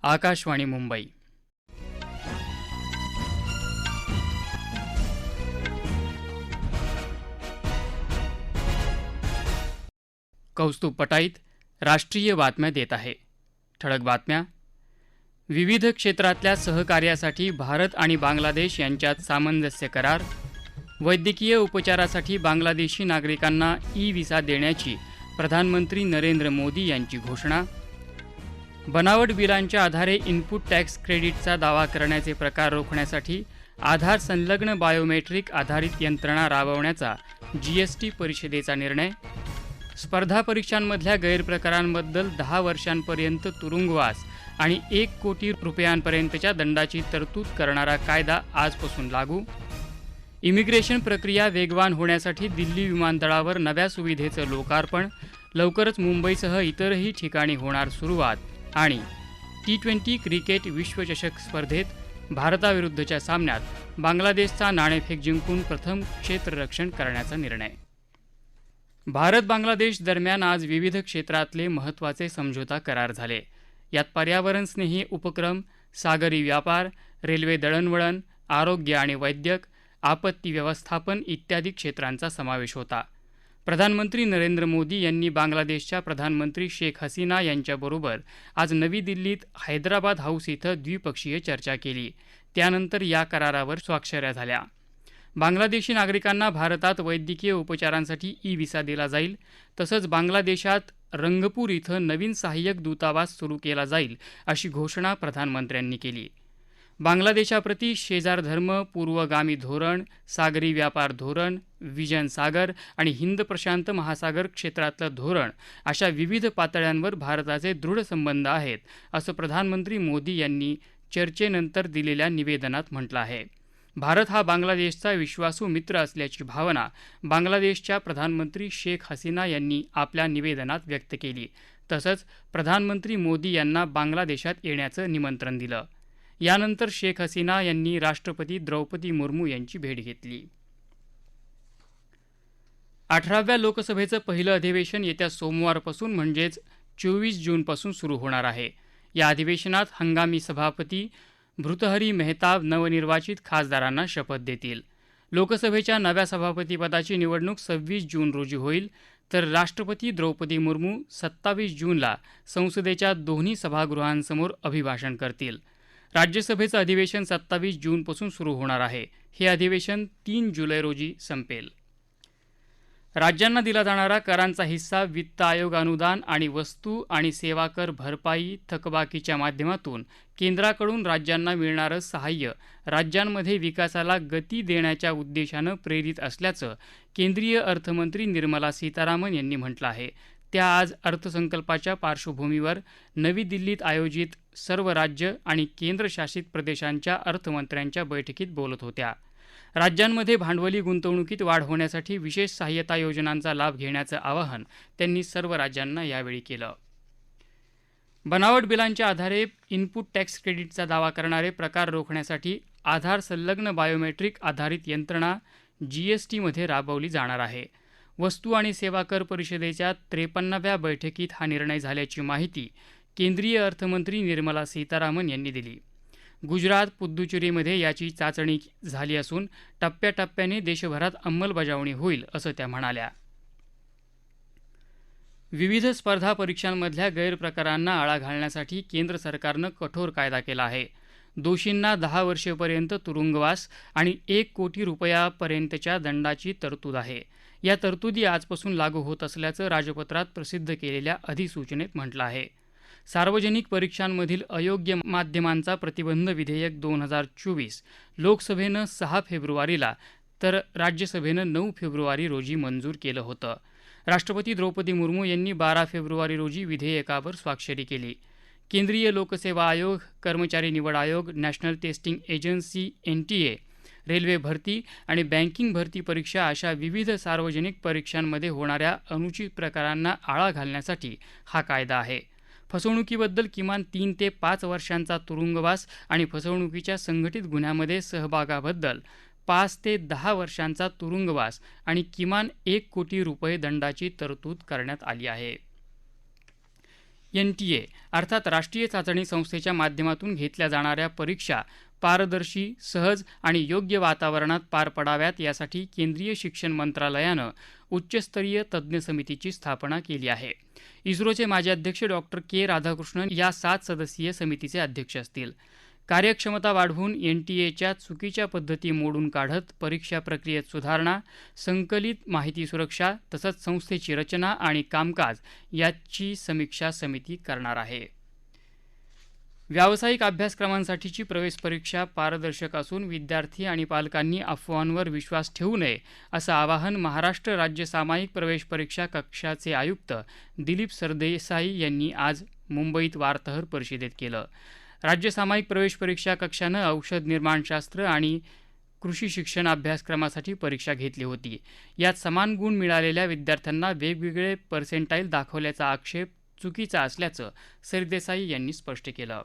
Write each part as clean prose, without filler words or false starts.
आकाशवाणी मुंबई. कौस्तुभ पटाईत राष्ट्रीय बातम्या देत आहे. ठळक बातम्या. विविध क्षेत्रातल्या सहकार्यासाठी भारत आणि बांगलादेश यांच्यात सामंजस्य करार. वैद्यकीय उपचारासाठी बांगलादेशी नागरिकांना ई-व्हिसा देण्याची प्रधानमंत्री नरेंद्र मोदी यांची घोषणा. बनावट बिलांच्या आधारे इनपुट टॅक्स क्रेडिटचा दावा करण्याचे प्रकार रोखण्यासाठी आधार संलग्न बायोमेट्रिक आधारित यंत्रणा राबवण्याचा जीएसटी परिषदेचा निर्णय. स्पर्धा परीक्षांमधल्या गैरप्रकारांबद्दल 10 वर्षांपर्यंत तुरुंगवास आणि 1 कोटी रुपयांपर्यंतच्या दंडाची तरतूद करणारा कायदा आजपासून लागू. इमिग्रेशन प्रक्रिया वेगवान होण्यासाठी दिल्ली विमानतळावर नव्या सुविधेचं लोकार्पण. लवकरच मुंबईसह इतरही ठिकाणी होणार सुरुवात. आणि T20 क्रिकेट विश्वचषक स्पर्धेत भारताविरुद्धच्या सामन्यात बांगलादेशचा नाणेफेक जिंकून प्रथम क्षेत्ररक्षण करण्याचा निर्णय. भारत बांगलादेश दरम्यान आज विविध क्षेत्रातले महत्त्वाचे समझोता करार झाले. यात पर्यावरणस्नेही उपक्रम, सागरी व्यापार, रेल्वे दळणवळण, आरोग्य आणि वैद्यक, आपत्ती व्यवस्थापन इत्यादी क्षेत्रांचा समावेश होता. प्रधानमंत्री नरेंद्र मोदी यांनी बांगलादेशच्या प्रधानमंत्री शेख हसीना यांच्याबरोबर आज नवी दिल्लीत हैदराबाद हाऊस इथं द्विपक्षीय चर्चा केली. त्यानंतर या करारावर स्वाक्षऱ्या झाल्या. बांगलादेशी नागरिकांना भारतात वैद्यकीय उपचारांसाठी ई-व्हिसा दिला जाईल. तसंच बांगलादेशात रंगपूर इथं नवीन सहाय्यक दूतावास सुरू केला जाईल अशी घोषणा प्रधानमंत्र्यांनी केली. बांगलादेशाप्रती शेजारधर्म, पूर्वगामी धोरण, सागरी व्यापार धोरण, विजन सागर आणि हिंद प्रशांत महासागर क्षेत्रातलं धोरण अशा विविध पातळ्यांवर भारताचे दृढ संबंध आहेत असं प्रधानमंत्री मोदी यांनी चर्चेनंतर दिलेल्या निवेदनात म्हटलं आहे. भारत हा बांगलादेशचा विश्वासू मित्र असल्याची भावना बांगलादेशच्या प्रधानमंत्री शेख हसीना यांनी आपल्या निवेदनात व्यक्त केली. तसंच प्रधानमंत्री मोदी यांना बांगलादेशात येण्याचं निमंत्रण दिलं. यानंतर शेख हसीना यांनी राष्ट्रपती द्रौपदी मुर्मू यांची भेट घेतली. 18व्या लोकसभेचं पहिलं अधिवेशन येत्या सोमवारपासून म्हणजेच 24 जूनपासून सुरू होणार आहे. या अधिवेशनात हंगामी सभापती भृतहरी मेहताब नवनिर्वाचित खासदारांना शपथ देतील. लोकसभेच्या नव्या सभापतीपदाची निवडणूक 26 जून रोजी होईल, तर राष्ट्रपती द्रौपदी मुर्मू 27 जूनला संसदेच्या दोन्ही सभागृहांसमोर अभिभाषण करतील. राज्यसभेचं अधिवेशन 27 जूनपासून सुरू होणार आहे. हे अधिवेशन 3 जुलै रोजी संपेल. राज्यांना दिला जाणारा करांचा हिस्सा वित्त आयोग अनुदान आणि वस्तू आणि सेवा कर भरपाई थकबाकीच्या माध्यमातून केंद्राकडून राज्यांना मिळणारं सहाय्य राज्यांमध्ये विकासाला गती देण्याच्या उद्देशानं प्रेरित असल्याचं केंद्रीय अर्थमंत्री निर्मला सीतारामन यांनी म्हटलं आहे. त्या आज अर्थसंकल्पाच्या पार्श्वभूमीवर नवी दिल्लीत आयोजित सर्व राज्य आणि केंद्रशासित प्रदेशांच्या अर्थमंत्र्यांच्या बैठकीत बोलत होत्या. राज्यांमध्ये भांडवली गुंतवणुकीत वाढ होण्यासाठी विशेष सहाय्यता योजनांचा लाभ घेण्याचं आवाहन त्यांनी सर्व राज्यांना यावेळी केलं. बनावट बिलांच्या आधारे इनपुट टॅक्स क्रेडिटचा दावा करणारे प्रकार रोखण्यासाठी आधार संलग्न बायोमेट्रिक आधारित यंत्रणा जीएसटीमध्ये राबवली जाणार आहे. वस्तू आणि सेवा कर परिषदेच्या 53व्या बैठकीत हा निर्णय झाल्याची माहिती केंद्रीय अर्थमंत्री निर्मला सीतारामन यांनी दिली. गुजरात, पुद्दुचेरीमध्ये याची चाचणी झाली असून टप्प्याटप्प्याने देशभरात अंमलबजावणी होईल असं त्या म्हणाल्या. विविध स्पर्धा परीक्षांमधल्या गैरप्रकारांना आळा घालण्यासाठी केंद्र सरकारनं कठोर कायदा केला आहे. दोषींना 10 वर्षेपर्यंत तुरुंगवास आणि 1 कोटी रुपयापर्यंतच्या दंडाची तरतूद आहे. या तरतुदी आजपासून लागू होत असल्याचं राजपत्रात प्रसिद्ध केलेल्या अधिसूचनेत म्हटलं आहे. सार्वजनिक परीक्षांमधील अयोग्य माध्यमांचा प्रतिबंध विधेयक 2024 लोकसभेनं 6 फेब्रुवारीला तर राज्यसभेनं 9 फेब्रुवारी रोजी मंजूर केलं होतं. राष्ट्रपती द्रौपदी मुर्मू यांनी 12 फेब्रुवारी रोजी विधेयकावर स्वाक्षरी केली. केंद्रीय लोकसेवा आयोग, कर्मचारी निवड आयोग, national testing agency NTA, railway भरती आणि बँकिंग भरती परीक्षा अशा विविध सार्वजनिक परीक्षांमध्ये होणाऱ्या अनुचित प्रकारांना आळा घालण्यासाठी हा कायदा आहे. फसवणुकीबद्दल किमान 3 ते 5 वर्षांचा तुरुंगवास आणि फसवणुकीच्या संघटित गुन्ह्यामध्ये सहभागाबद्दल 5 ते 10 वर्षांचा तुरुंगवास आणि किमान 1 कोटी रुपये दंडाची तरतूद करण्यात आली आहे. NTA अर्थात राष्ट्रीय चाचणी संस्थेच्या माध्यमातून घेतल्या जाणाऱ्या परीक्षा पारदर्शी, सहज आणि योग्य वातावरणात पार पडाव्यात यासाठी केंद्रीय शिक्षण मंत्रालयानं उच्चस्तरीय तज्ज्ञ समितीची स्थापना केली आहे. इस्रोचे माजी अध्यक्ष डॉक्टर के. राधाकृष्णन या 7 सदस्यीय समितीचे अध्यक्ष असतील. कार्यक्षमता वाढवून NTAच्या चुकीच्या पद्धती मोडून काढत परीक्षा प्रक्रियेत सुधारणा, संकलित माहिती सुरक्षा तसंच संस्थेची रचना आणि कामकाज याची समीक्षा समिती करणार आहे. व्यावसायिक अभ्यासक्रमांसाठीची प्रवेश परीक्षा पारदर्शक असून विद्यार्थी आणि पालकांनी अफवांवर विश्वास ठेवू नये असं आवाहन महाराष्ट्र राज्य सामायिक प्रवेश परीक्षा कक्षाचे आयुक्त दिलीप सरदेसाई यांनी आज मुंबईत वार्ताहर परिषदेत केलं. राज्य सामायिक प्रवेश परीक्षा कक्षानं औषध निर्माणशास्त्र आणि कृषी शिक्षण अभ्यासक्रमासाठी परीक्षा घेतली होती. यात समान गुण मिळालेल्या विद्यार्थ्यांना वेगवेगळे पर्सेंटाईल दाखवल्याचा आक्षेप चुकीचा असल्याचं सरदेसाई यांनी स्पष्ट केलं.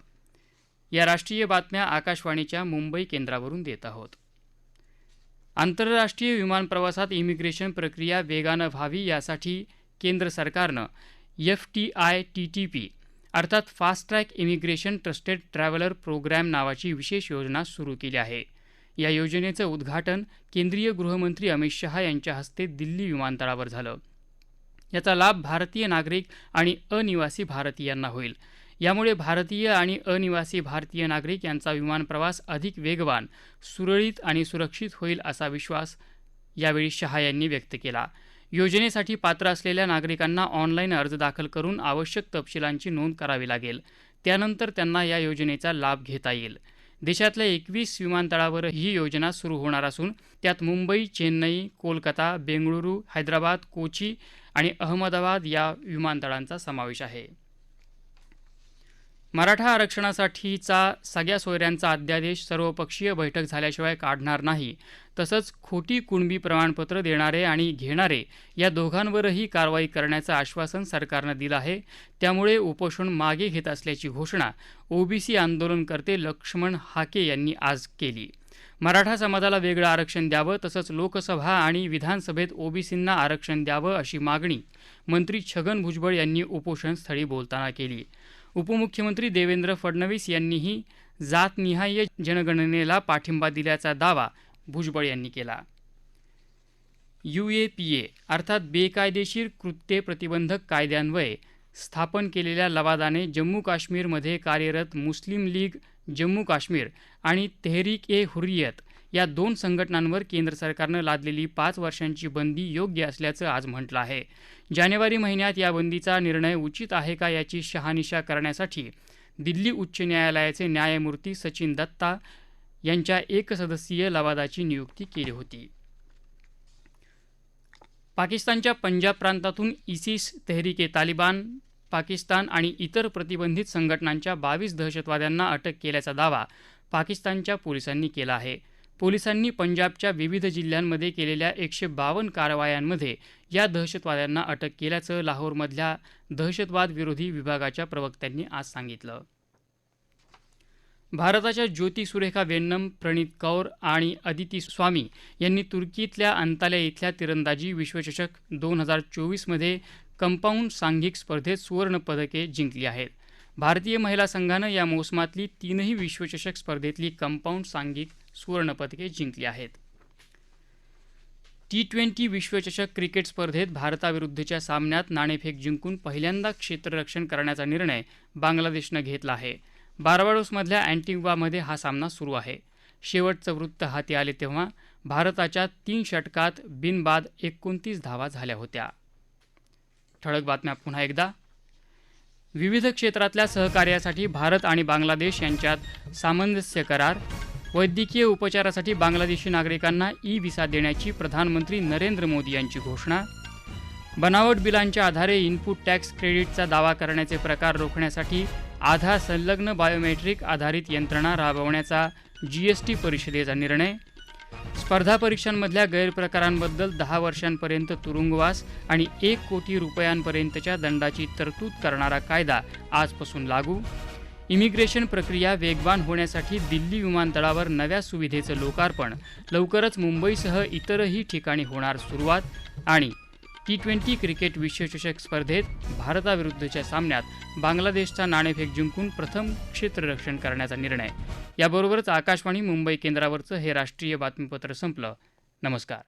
या राष्ट्रीय बातम्या आकाशवाणीच्या मुंबई केंद्रावरून देत आहोत. आंतरराष्ट्रीय विमान प्रवासात इमिग्रेशन प्रक्रिया वेगानं व्हावी यासाठी केंद्र सरकारनं FTITTP अर्थात fast track immigration trusted traveller programme नावाची विशेष योजना सुरू केली आहे. या योजनेचं उद्घाटन केंद्रीय गृहमंत्री अमित शहा यांच्या हस्ते दिल्ली विमानतळावर झालं. याचा लाभ भारतीय नागरिक आणि अनिवासी भारतीयांना होईल. यामुळे भारतीय आणि अनिवासी भारतीय नागरिक यांचा विमान प्रवास अधिक वेगवान, सुरळीत आणि सुरक्षित होईल असा विश्वास यावेळी शहा यांनी व्यक्त केला. योजनेसाठी पात्र असलेल्या नागरिकांना ऑनलाईन अर्ज दाखल करून आवश्यक तपशिलांची नोंद करावी लागेल. त्यानंतर त्यांना या योजनेचा लाभ घेता येईल. देशातल्या 21 विमानतळावर ही योजना सुरू होणार असून त्यात मुंबई, चेन्नई, कोलकाता, बेंगळुरू, हैदराबाद, कोची आणि अहमदाबाद या विमानतळांचा समावेश आहे. मराठा आरक्षणासाठीचा सगळ्या सोयऱ्यांचा अध्यादेश सर्वपक्षीय बैठक झाल्याशिवाय काढणार नाही. तसंच खोटी कुणबी प्रमाणपत्र देणारे आणि घेणारे या दोघांवरही कारवाई करण्याचं आश्वासन सरकारनं दिलं आहे. त्यामुळे उपोषण मागे घेत असल्याची घोषणा OBC आंदोलनकर्ते लक्ष्मण हाके यांनी आज केली. मराठा समाजाला वेगळं आरक्षण द्यावं तसंच लोकसभा आणि विधानसभेत OBCंना आरक्षण द्यावं अशी मागणी मंत्री छगन भुजबळ यांनी उपोषणस्थळी बोलताना केली. उपमुख्यमंत्री देवेंद्र फडणवीस यांनीही जातनिहाय जनगणनेला पाठिंबा दिल्याचा दावा भुजबळ यांनी केला. UAPA अर्थात बेकायदेशीर कृत्ये प्रतिबंधक कायद्यान्वये स्थापन केलेल्या लवादाने जम्मू काश्मीरमध्ये कार्यरत मुस्लिम लीग जम्मू काश्मीर आणि तेहरीक-ए-हुर्रियत या 2 संघटनांवर केंद्र सरकारनं लादलेली 5 वर्षांची बंदी योग्य असल्याचं आज म्हटलं आहे. जानेवारी महिन्यात या बंदीचा निर्णय उचित आहे का याची शहानिशा करण्यासाठी दिल्ली उच्च न्यायालयाचे न्यायमूर्ती सचिन दत्ता यांच्या एकसदस्यीय लवादाची नियुक्ती केली होती. पाकिस्तानच्या पंजाब प्रांतातून इसिस, तेहरीक-ए-तालिबान, पाकिस्तान आणि इतर प्रतिबंधित संघटनांच्या 22 दहशतवाद्यांना अटक केल्याचा दावा पाकिस्तानच्या पोलिसांनी केला आहे. पोलिसांनी पंजाबच्या विविध जिल्ह्यांमध्ये केलेल्या 152 कारवायांमध्ये या दहशतवाद्यांना अटक केल्याचं लाहोरमधल्या दहशतवाद विरोधी विभागाच्या प्रवक्त्यांनी आज सांगितलं. भारताच्या ज्योती सुरेखा वेन्नम, प्रणीत कौर आणि अदिती स्वामी यांनी तुर्कीतल्या अंताल्या इथल्या तिरंदाजी विश्वचषक 2024मध्ये कंपाऊंड सांघिक स्पर्धेत सुवर्णपदके जिंकली आहेत. भारतीय महिला संघानं या मोसमातली 3ही विश्वचषक स्पर्धेतली कंपाऊंड सांघिक सुवर्णपदके जिंकली आहेत. T20 विश्वचषक क्रिकेट स्पर्धेत भारताविरुद्धच्या सामन्यात नाणेफेक जिंकून पहिल्यांदा क्षेत्ररक्षण करण्याचा निर्णय बांगलादेशनं घेतला आहे. बार्बाडोसमधल्या अँटिग्वामध्ये हा सामना सुरू आहे. शेवटचं वृत्त हाती आले तेव्हा भारताच्या 3 षटकात बिनबाद 29 धावा झाल्या होत्या. ठळक बातम्या पुन्हा एकदा. विविध क्षेत्रातल्या सहकार्यासाठी भारत आणि बांगलादेश यांच्यात सामंजस्य करार. वैद्यकीय उपचारासाठी बांगलादेशी नागरिकांना ई-व्हिसा देण्याची प्रधानमंत्री नरेंद्र मोदी यांची घोषणा. बनावट बिलांच्या आधारे इनपुट टॅक्स क्रेडिटचा दावा करण्याचे प्रकार रोखण्यासाठी आधार संलग्न बायोमेट्रिक आधारित यंत्रणा राबवण्याचा GST परिषदेचा निर्णय. स्पर्धा परीक्षांमधल्या गैरप्रकारांबद्दल 10 वर्षांपर्यंत तुरुंगवास आणि 1 कोटी रुपयांपर्यंतच्या दंडाची तरतूद करणारा कायदा आजपासून लागू. इमिग्रेशन प्रक्रिया वेगवान होण्यासाठी दिल्ली विमानतळावर नव्या सुविधेचं लोकार्पण. लवकरच मुंबईसह इतरही ठिकाणी होणार सुरुवात. आणि T20 क्रिकेट विश्वचषक स्पर्धेत भारताविरुद्धच्या सामन्यात बांगलादेशचा नाणेफेक जिंकून प्रथम क्षेत्ररक्षण करण्याचा निर्णय. याबरोबरच आकाशवाणी मुंबई केंद्रावरचं हे राष्ट्रीय बातमीपत्र संपलं. नमस्कार.